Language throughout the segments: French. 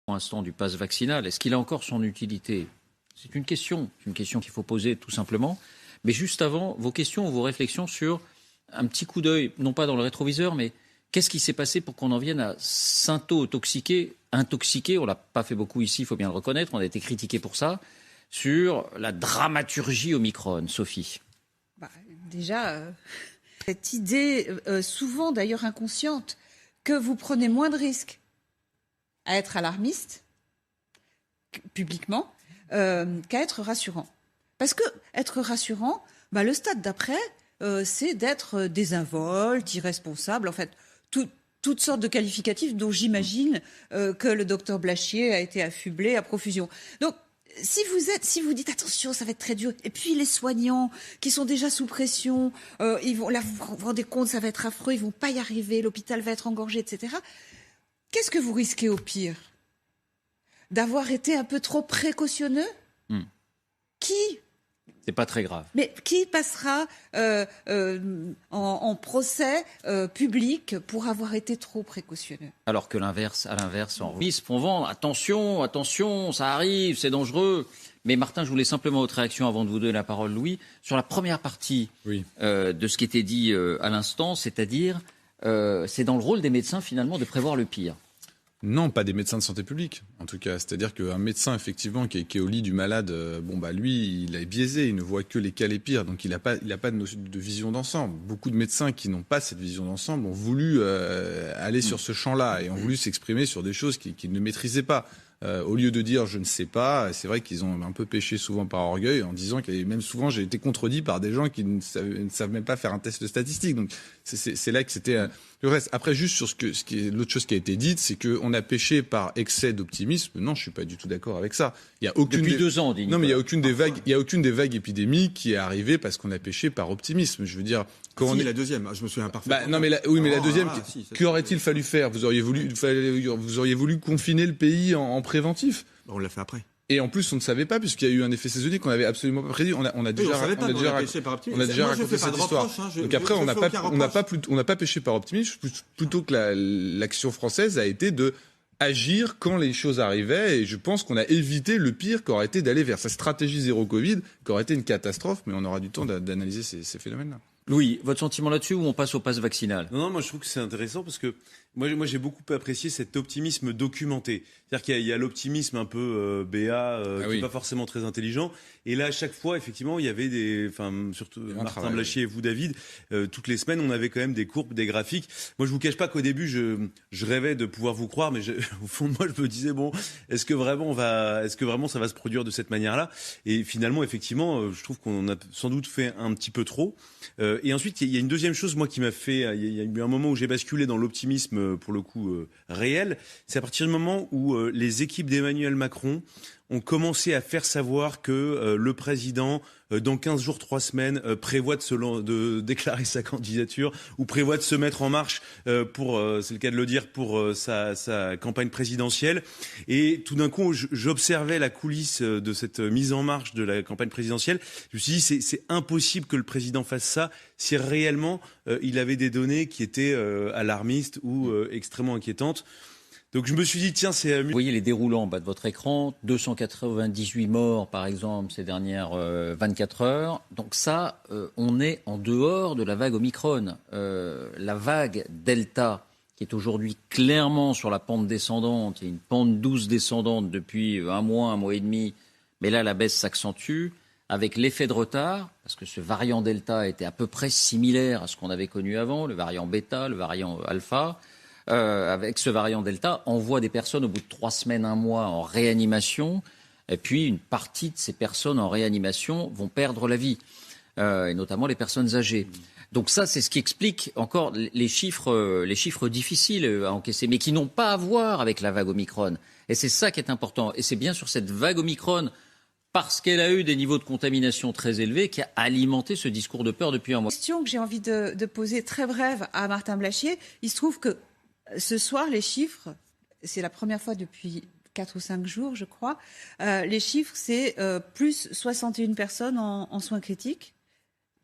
pour l'instant du pass vaccinal, est-ce qu'il a encore son utilité? C'est une question qu'il faut poser tout simplement. Mais juste avant, vos questions, vos réflexions sur un petit coup d'œil, non pas dans le rétroviseur, mais qu'est-ce qui s'est passé pour qu'on en vienne à intoxiquer? On l'a pas fait beaucoup ici, il faut bien le reconnaître, on a été critiqué pour ça, sur la dramaturgie Omicron. Sophie. Déjà, cette idée, souvent d'ailleurs inconsciente, que vous prenez moins de risques à être alarmiste, publiquement, qu'à être rassurant. Parce que être rassurant, le stade d'après, c'est d'être désinvolte, irresponsable, en fait, toutes sortes de qualificatifs dont j'imagine que le docteur Blachier a été affublé à profusion. Donc, si vous dites attention, ça va être très dur, et puis les soignants qui sont déjà sous pression, vous vous rendez compte, ça va être affreux, ils vont pas y arriver, l'hôpital va être engorgé, etc. Qu'est-ce que vous risquez au pire? D'avoir été un peu trop précautionneux? Qui? C'est pas très grave. Mais qui passera en procès public pour avoir été trop précautionneux? Alors que à l'inverse, en Russie, font vent, attention, ça arrive, c'est dangereux. Mais Martin, je voulais simplement votre réaction avant de vous donner la parole, Louis, sur la première partie de ce qui était dit à l'instant, c'est-à-dire c'est dans le rôle des médecins finalement de prévoir le pire. Non, pas des médecins de santé publique, en tout cas. C'est-à-dire qu'un médecin, effectivement, qui est au lit du malade, lui, il est biaisé, il ne voit que les cas les pires, donc il n'a pas de vision d'ensemble. Beaucoup de médecins qui n'ont pas cette vision d'ensemble ont voulu aller sur ce champ-là et ont voulu s'exprimer sur des choses qu'ils ne maîtrisaient pas. Au lieu de dire je ne sais pas, c'est vrai qu'ils ont un peu péché souvent par orgueil en disant que même souvent j'ai été contredit par des gens qui ne savent même pas faire un test statistique. Donc c'est là que c'était le reste. Après, juste sur l'autre chose qui a été dite, c'est qu'on a péché par excès d'optimisme. Non, je suis pas du tout ans avec ça. Il y a aucune Depuis 2 ans, dit Nicolas. Non, mais il y a aucune des vagues épidémiques qui est arrivée parce qu'on a péché par optimisme. Je veux dire, la deuxième, je me souviens parfaitement. La deuxième, qu'aurait-il fallu faire? Vous auriez voulu confiner le pays en préventif. On l'a fait après. Et en plus, on ne savait pas, puisqu'il y a eu un effet saisonnier qu'on n'avait absolument pas prédit. On a déjà raconté cette histoire. Donc après, on n'a pas péché par optimisme, plutôt que l'action française a été de agir quand les choses arrivaient, et je pense qu'on a évité le pire, qui aurait été d'aller vers sa stratégie zéro Covid, qui aurait été une catastrophe, mais on aura du temps d'analyser ces phénomènes-là. Louis, votre sentiment là-dessus, ou on passe au pass vaccinal? Non, moi je trouve que c'est intéressant parce que moi j'ai beaucoup apprécié cet optimisme documenté. C'est-à-dire qu'il y a l'optimisme un peu BA qui n'est pas forcément très intelligent. Et là, à chaque fois, effectivement, il y avait surtout Martin Blachier et vous, David, toutes les semaines, on avait quand même des courbes, des graphiques. Moi, je vous cache pas qu'au début, je rêvais de pouvoir vous croire, mais au fond de moi, je me disais est-ce que vraiment ça va se produire de cette manière-là? Et finalement, effectivement, je trouve qu'on a sans doute fait un petit peu trop. Et ensuite, il y a une deuxième chose, moi, qui m'a fait... Il y a eu un moment où j'ai basculé dans l'optimisme, pour le coup, réel. C'est à partir du moment où les équipes d'Emmanuel Macron ont commencé à faire savoir que le président, dans 15 jours, 3 semaines, prévoit de déclarer sa candidature ou prévoit de se mettre en marche c'est le cas de le dire, pour sa campagne présidentielle. Et tout d'un coup, j'observais la coulisse de cette mise en marche de la campagne présidentielle. Je me suis dit, c'est impossible que le président fasse ça si réellement il avait des données qui étaient alarmistes ou extrêmement inquiétantes. Donc je me suis dit, tiens, c'est... Vous voyez les déroulants en bas de votre écran, 298 morts par exemple ces dernières 24 heures. Donc ça, on est en dehors de la vague Omicron. La vague Delta, qui est aujourd'hui clairement sur la pente descendante, il y a une pente douce descendante depuis un mois et demi, mais là la baisse s'accentue avec l'effet de retard, parce que ce variant Delta était à peu près similaire à ce qu'on avait connu avant, le variant Beta, le variant Alpha. Avec ce variant Delta, on voit des personnes au bout de 3 semaines, 1 mois en réanimation, et puis une partie de ces personnes en réanimation vont perdre la vie, et notamment les personnes âgées. Donc ça, c'est ce qui explique encore les chiffres difficiles à encaisser, mais qui n'ont pas à voir avec la vague Omicron. Et c'est ça qui est important. Et c'est bien sur cette vague Omicron, parce qu'elle a eu des niveaux de contamination très élevés, qui a alimenté ce discours de peur depuis un mois. Question que j'ai envie de poser très brève à Martin Blachier. Il se trouve que ce soir, les chiffres, c'est la première fois depuis 4 ou 5 jours, je crois. Les chiffres, c'est plus 61 personnes en soins critiques,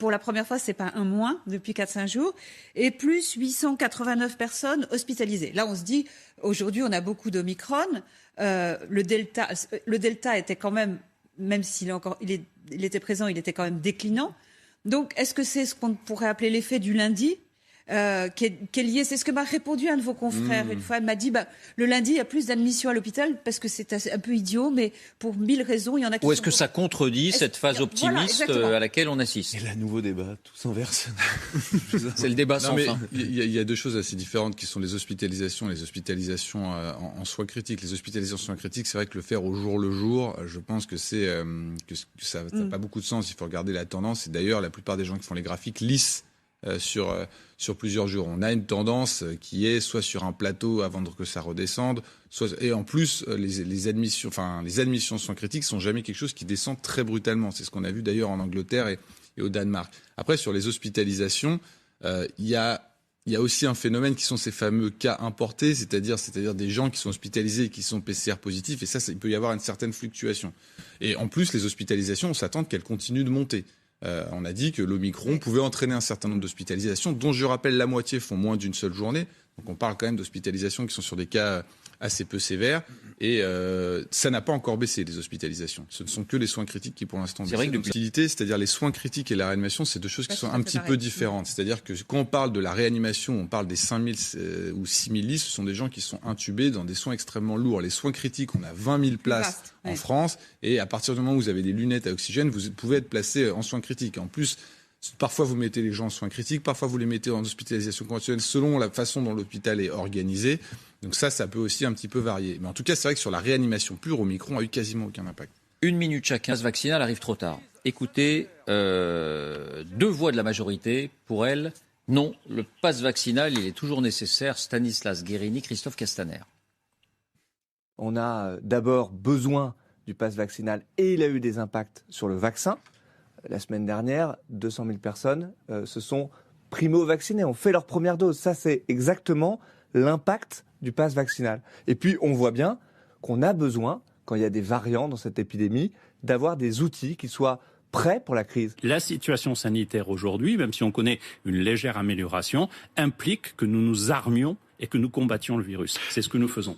pour la première fois, c'est pas un moins depuis 4-5 jours, et plus 889 personnes hospitalisées. Là, on se dit, aujourd'hui, on a beaucoup d'Omicron. Le Delta était quand même s'il était présent, il était quand même déclinant. Donc, est-ce que c'est ce qu'on pourrait appeler l'effet du lundi qui est lié? C'est ce que m'a répondu un de vos confrères une fois. Elle m'a dit, le lundi, il y a plus d'admissions à l'hôpital parce que c'est un peu idiot, mais pour 1000 raisons, il y en a qui... Ou est-ce que ça contredit cette phase optimiste à laquelle on assiste? Et là, nouveau débat, tout s'inverse. C'est le débat sans fin. Il y a deux choses assez différentes qui sont les hospitalisations et les hospitalisations en soins critiques. Les hospitalisations en soins critiques, c'est vrai que le faire au jour le jour, je pense que que ça n'a pas beaucoup de sens. Il faut regarder la tendance. Et d'ailleurs, la plupart des gens qui font les graphiques lissent sur plusieurs jours. On a une tendance qui est soit sur un plateau avant que ça redescende, et en plus les admissions soins critiques sont jamais quelque chose qui descend très brutalement. C'est ce qu'on a vu d'ailleurs en Angleterre et au Danemark. Après, sur les hospitalisations, il y a aussi un phénomène qui sont ces fameux cas importés, c'est-à-dire des gens qui sont hospitalisés et qui sont PCR positifs, et ça, il peut y avoir une certaine fluctuation. Et en plus, les hospitalisations, on s'attend qu'elles continuent de monter. On a dit que l'Omicron pouvait entraîner un certain nombre d'hospitalisations, dont je rappelle la moitié font moins d'une seule journée. Donc on parle quand même d'hospitalisations qui sont sur des cas assez peu sévères. Et ça n'a pas encore baissé, les hospitalisations. Ce ne sont que les soins critiques qui, pour l'instant, baissent. C'est vrai que l'utilité, c'est-à-dire les soins critiques et la réanimation, c'est deux choses qui sont un petit peu différentes. C'est-à-dire que quand on parle de la réanimation, on parle des 5000 ou 6000 lits, ce sont des gens qui sont intubés dans des soins extrêmement lourds. Les soins critiques, on a 20 000 places en France. Et à partir du moment où vous avez des lunettes à oxygène, vous pouvez être placé en soins critiques. En plus, parfois, vous mettez les gens en soins critiques, parfois, vous les mettez en hospitalisation conventionnelle selon la façon dont l'hôpital est organisé. Donc ça peut aussi un petit peu varier. Mais en tout cas, c'est vrai que sur la réanimation pure, Omicron a eu quasiment aucun impact. 1 minute chacun. Ce vaccinal arrive trop tard. Écoutez, 2 voix de la majorité. Pour elle, non, le pass vaccinal, il est toujours nécessaire. Stanislas Guerini, Christophe Castaner. On a d'abord besoin du pass vaccinal et il a eu des impacts sur le vaccin. La semaine dernière, 200 000 personnes se sont primo-vaccinées, ont fait leur première dose. Ça, c'est exactement l'impact du pass vaccinal. Et puis, on voit bien qu'on a besoin, quand il y a des variants dans cette épidémie, d'avoir des outils qui soient prêts pour la crise. La situation sanitaire aujourd'hui, même si on connaît une légère amélioration, implique que nous nous armions et que nous combattions le virus. C'est ce que nous faisons.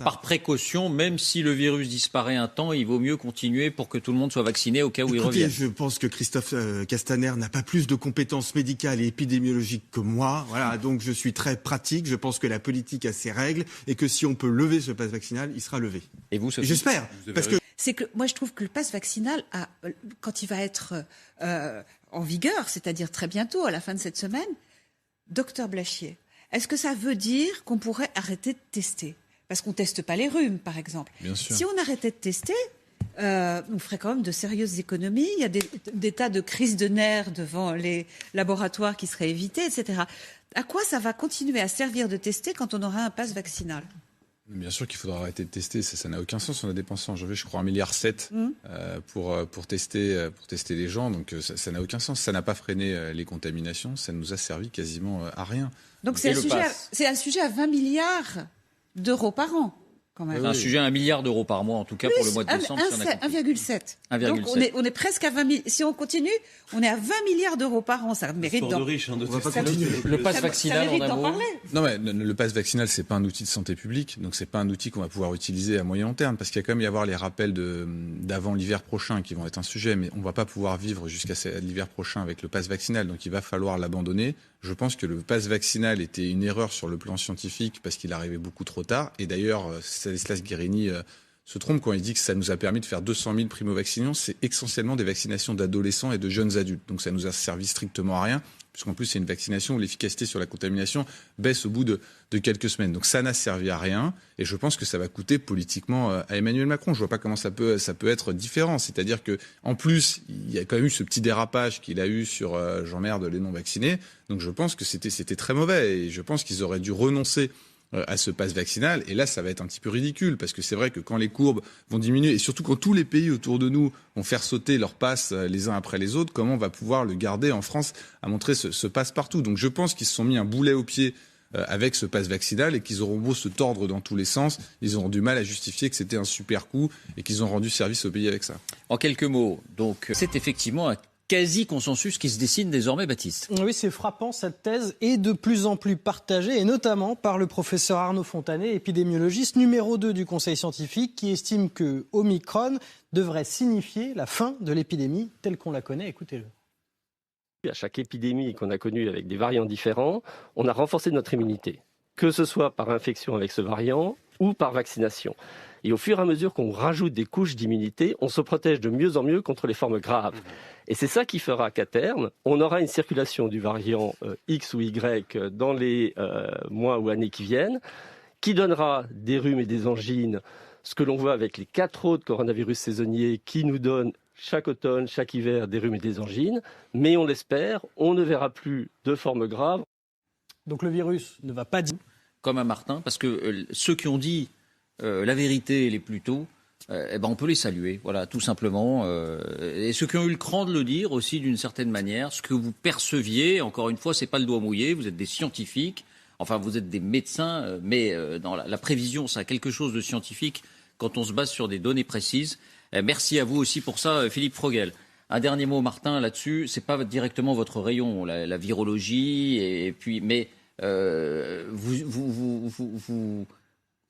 Par précaution, même si le virus disparaît un temps, il vaut mieux continuer pour que tout le monde soit vacciné au cas où il revient. Je pense que Christophe Castaner n'a pas plus de compétences médicales et épidémiologiques que moi. Voilà, donc je suis très pratique. Je pense que la politique a ses règles et que si on peut lever ce pass vaccinal, il sera levé. Et vous, Sophie ? J'espère. Parce que c'est que moi je trouve que le pass vaccinal, quand il va être en vigueur, c'est-à-dire très bientôt, à la fin de cette semaine, docteur Blachier, est-ce que ça veut dire qu'on pourrait arrêter de tester ? Parce qu'on ne teste pas les rhumes, par exemple. Bien sûr. Si on arrêtait de tester, on ferait quand même de sérieuses économies. Il y a des tas de crises de nerfs devant les laboratoires qui seraient évitées, etc. À quoi ça va continuer à servir de tester quand on aura un pass vaccinal ? Bien sûr qu'il faudra arrêter de tester, ça n'a aucun sens. On a dépensé en janvier, je crois, 1,7 milliard pour tester les gens, donc ça n'a aucun sens. Ça n'a pas freiné les contaminations, ça nous a servi quasiment à rien. Donc c'est un sujet à 20 milliards d'euros par an, quand même. Un sujet à 1 milliard d'euros par mois, en tout cas pour le mois de décembre. 1,7. Donc on est presque à 20 milliards. Si on continue, on est à 20 milliards d'euros par an. Ça mérite de riche, on va pas continuer. Le pass vaccinal, ça mérite d'en parler. Non, mais le pass vaccinal, c'est pas un outil de santé publique, donc c'est pas un outil qu'on va pouvoir utiliser à moyen terme, parce qu'il y a quand même y avoir les rappels d'avant l'hiver prochain qui vont être un sujet, mais on va pas pouvoir vivre jusqu'à l'hiver prochain avec le pass vaccinal, donc il va falloir l'abandonner. Je pense que le pass vaccinal était une erreur sur le plan scientifique parce qu'il arrivait beaucoup trop tard. Et d'ailleurs, Stanislas Guerini se trompe quand il dit que ça nous a permis de faire 200 000 primo-vaccination. C'est essentiellement des vaccinations d'adolescents et de jeunes adultes. Donc ça nous a servi strictement à rien, puisqu'en plus c'est une vaccination où l'efficacité sur la contamination baisse au bout de quelques semaines. Donc ça n'a servi à rien. Et je pense que ça va coûter politiquement à Emmanuel Macron. Je vois pas comment ça peut être différent. C'est-à-dire que en plus, il y a quand même eu ce petit dérapage qu'il a eu sur j'emmerde les non-vaccinés. Donc je pense que c'était très mauvais. Et je pense qu'ils auraient dû renoncer à ce pass vaccinal. Et là, ça va être un petit peu ridicule, parce que c'est vrai que quand les courbes vont diminuer, et surtout quand tous les pays autour de nous vont faire sauter leur pass les uns après les autres, comment on va pouvoir le garder en France à montrer ce pass partout ? Donc je pense qu'ils se sont mis un boulet au pied avec ce pass vaccinal, et qu'ils auront beau se tordre dans tous les sens, ils auront du mal à justifier que c'était un super coup et qu'ils ont rendu service au pays avec ça. En quelques mots, donc c'est effectivement un quasi-consensus qui se dessine désormais, Baptiste. Oui, c'est frappant, cette thèse est de plus en plus partagée, et notamment par le professeur Arnaud Fontanet, épidémiologiste numéro 2 du Conseil scientifique, qui estime que Omicron devrait signifier la fin de l'épidémie telle qu'on la connaît. Écoutez-le. À chaque épidémie qu'on a connue avec des variants différents, on a renforcé notre immunité, que ce soit par infection avec ce variant ou par vaccination. Et au fur et à mesure qu'on rajoute des couches d'immunité, on se protège de mieux en mieux contre les formes graves. Et c'est ça qui fera qu'à terme, on aura une circulation du variant X ou Y dans les mois ou années qui viennent, qui donnera des rhumes et des angines, ce que l'on voit avec les 4 autres coronavirus saisonniers qui nous donnent chaque automne, chaque hiver, des rhumes et des angines. Mais on l'espère, on ne verra plus de formes graves. Donc le virus ne va pas dire... Comme à Martin, parce que ceux qui ont dit la vérité les plus tôt, on peut les saluer, voilà, tout simplement. Et ceux qui ont eu le cran de le dire aussi d'une certaine manière, ce que vous perceviez, encore une fois, c'est pas le doigt mouillé, vous êtes des scientifiques, enfin vous êtes des médecins, mais dans la prévision, ça a quelque chose de scientifique quand on se base sur des données précises. Merci à vous aussi pour ça, Philippe Frogel. Un dernier mot, Martin, là-dessus. C'est pas directement votre rayon, la virologie, et puis, mais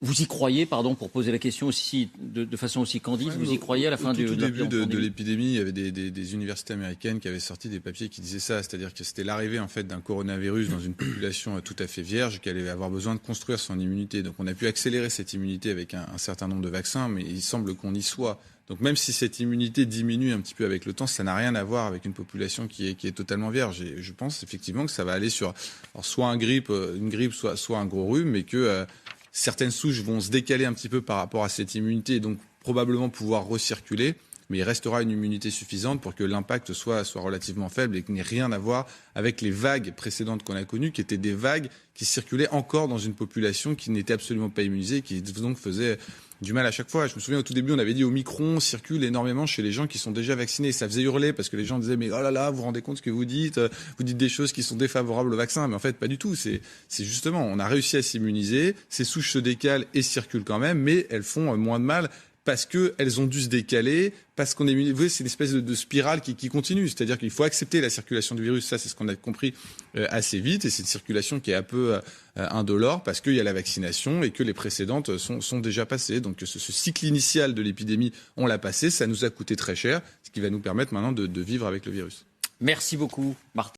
vous y croyez, pardon, pour poser la question aussi de façon aussi candide, vous y croyez à la fin du début de l'épidémie, il y avait des universités américaines qui avaient sorti des papiers qui disaient ça, c'est-à-dire que c'était l'arrivée en fait d'un coronavirus dans une population tout à fait vierge qui allait avoir besoin de construire son immunité. Donc on a pu accélérer cette immunité avec un certain nombre de vaccins, mais il semble qu'on y soit. Donc même si cette immunité diminue un petit peu avec le temps, ça n'a rien à voir avec une population qui est totalement vierge. Et je pense effectivement que ça va aller sur soit une grippe, soit un gros rhume, mais que certaines souches vont se décaler un petit peu par rapport à cette immunité et donc probablement pouvoir recirculer. Mais il restera une immunité suffisante pour que l'impact soit relativement faible et qu'il n'ait rien à voir avec les vagues précédentes qu'on a connues, qui étaient des vagues qui circulaient encore dans une population qui n'était absolument pas immunisée, qui donc faisait du mal à chaque fois. Je me souviens au tout début, on avait dit Omicron circule énormément chez les gens qui sont déjà vaccinés. Ça faisait hurler parce que les gens disaient mais oh là là, vous vous rendez compte ce que vous dites des choses qui sont défavorables au vaccin. Mais en fait, pas du tout. C'est justement, on a réussi à s'immuniser, ces souches se décalent et circulent quand même, mais elles font moins de mal parce qu'elles ont dû se décaler, parce qu'on est... Vous voyez, c'est une espèce de spirale qui continue. C'est-à-dire qu'il faut accepter la circulation du virus. Ça, c'est ce qu'on a compris assez vite. Et c'est une circulation qui est un peu indolore parce qu'il y a la vaccination et que les précédentes sont déjà passées. Donc ce cycle initial de l'épidémie, on l'a passé. Ça nous a coûté très cher, ce qui va nous permettre maintenant de vivre avec le virus. Merci beaucoup, Martin.